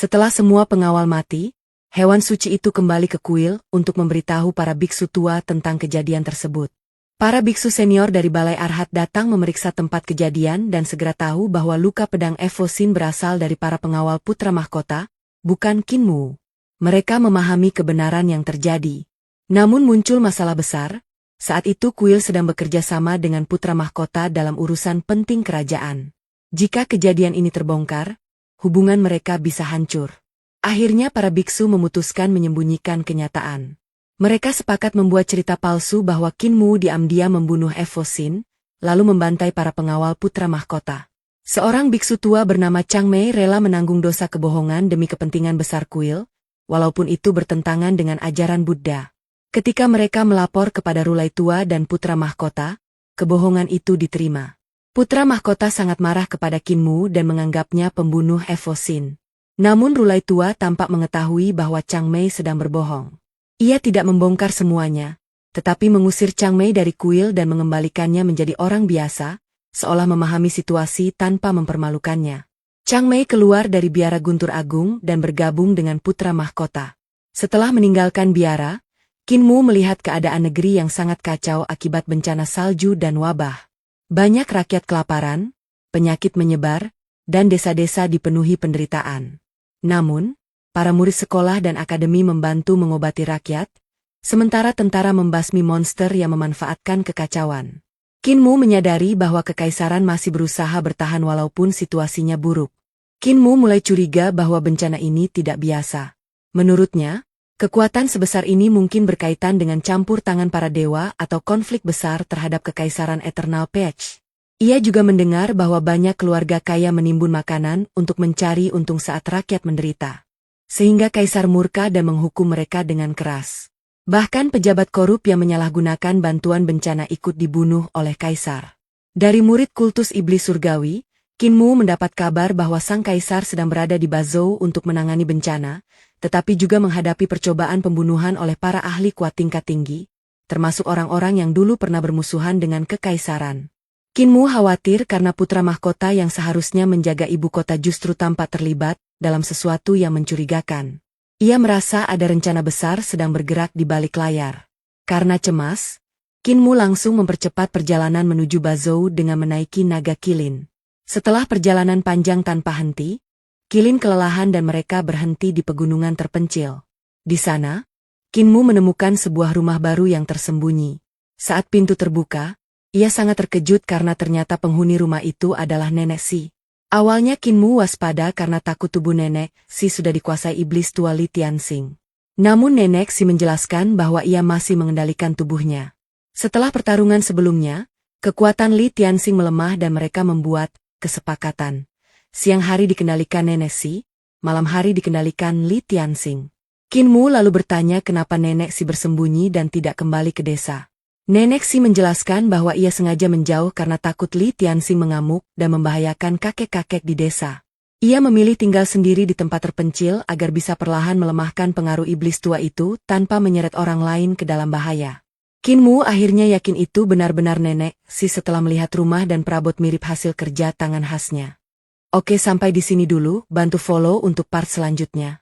Setelah semua pengawal mati, hewan suci itu kembali ke kuil untuk memberitahu para biksu tua tentang kejadian tersebut. Para biksu senior dari Balai Arhat datang memeriksa tempat kejadian dan segera tahu bahwa luka pedang Evosin berasal dari para pengawal putra mahkota, bukan Kinmu. Mereka memahami kebenaran yang terjadi. Namun muncul masalah besar. Saat itu kuil sedang bekerja sama dengan putra mahkota dalam urusan penting kerajaan. Jika kejadian ini terbongkar, hubungan mereka bisa hancur. Akhirnya para biksu memutuskan menyembunyikan kenyataan. Mereka sepakat membuat cerita palsu bahwa Kinmu diam-diam membunuh Evosin, lalu membantai para pengawal putra mahkota. Seorang biksu tua bernama Chang Mei rela menanggung dosa kebohongan demi kepentingan besar kuil, walaupun itu bertentangan dengan ajaran Buddha. Ketika mereka melapor kepada Rulai Tua dan putra mahkota, kebohongan itu diterima. Putra mahkota sangat marah kepada Kinmu dan menganggapnya pembunuh Evosin. Namun Rulai Tua tampak mengetahui bahwa Chang Mei sedang berbohong. Ia tidak membongkar semuanya, tetapi mengusir Chang Mei dari kuil dan mengembalikannya menjadi orang biasa, seolah memahami situasi tanpa mempermalukannya. Chang Mei keluar dari biara Guntur Agung dan bergabung dengan putra mahkota. Setelah meninggalkan biara, Kinmu melihat keadaan negeri yang sangat kacau akibat bencana salju dan wabah. Banyak rakyat kelaparan, penyakit menyebar, dan desa-desa dipenuhi penderitaan. Namun, para murid sekolah dan akademi membantu mengobati rakyat, sementara tentara membasmi monster yang memanfaatkan kekacauan. Kinmu menyadari bahwa kekaisaran masih berusaha bertahan walaupun situasinya buruk. Kinmu mulai curiga bahwa bencana ini tidak biasa. Menurutnya, kekuatan sebesar ini mungkin berkaitan dengan campur tangan para dewa atau konflik besar terhadap kekaisaran Eternal Page. Ia juga mendengar bahwa banyak keluarga kaya menimbun makanan untuk mencari untung saat rakyat menderita. Sehingga kaisar murka dan menghukum mereka dengan keras. Bahkan pejabat korup yang menyalahgunakan bantuan bencana ikut dibunuh oleh kaisar. Dari murid kultus iblis surgawi, Kinmu mendapat kabar bahwa sang kaisar sedang berada di Bazhou untuk menangani bencana, tetapi juga menghadapi percobaan pembunuhan oleh para ahli kuat tingkat tinggi, termasuk orang-orang yang dulu pernah bermusuhan dengan kekaisaran. Kinmu khawatir karena putra mahkota yang seharusnya menjaga ibu kota justru tampak terlibat dalam sesuatu yang mencurigakan. Ia merasa ada rencana besar sedang bergerak di balik layar. Karena cemas, Kinmu langsung mempercepat perjalanan menuju Bazhou dengan menaiki naga Kilin. Setelah perjalanan panjang tanpa henti, Kilin kelelahan dan mereka berhenti di pegunungan terpencil. Di sana, Kinmu menemukan sebuah rumah baru yang tersembunyi. Saat pintu terbuka, ia sangat terkejut karena ternyata penghuni rumah itu adalah Nenek Si. Awalnya Kinmu waspada karena takut tubuh Nenek Si sudah dikuasai iblis tua Li Tianxing. Namun Nenek Si menjelaskan bahwa ia masih mengendalikan tubuhnya. Setelah pertarungan sebelumnya, kekuatan Li Tianxing melemah dan mereka membuat kesepakatan. Siang hari dikendalikan Nenek Si, malam hari dikendalikan Li Tianxing. Kinmu lalu bertanya kenapa Nenek Si bersembunyi dan tidak kembali ke desa. Nenek Si menjelaskan bahwa ia sengaja menjauh karena takut Li Tianxing mengamuk dan membahayakan kakek-kakek di desa. Ia memilih tinggal sendiri di tempat terpencil agar bisa perlahan melemahkan pengaruh iblis tua itu tanpa menyeret orang lain ke dalam bahaya. Kinmu akhirnya yakin itu benar-benar Nenek Si setelah melihat rumah dan perabot mirip hasil kerja tangan khasnya. Oke, sampai di sini dulu, bantu follow untuk part selanjutnya.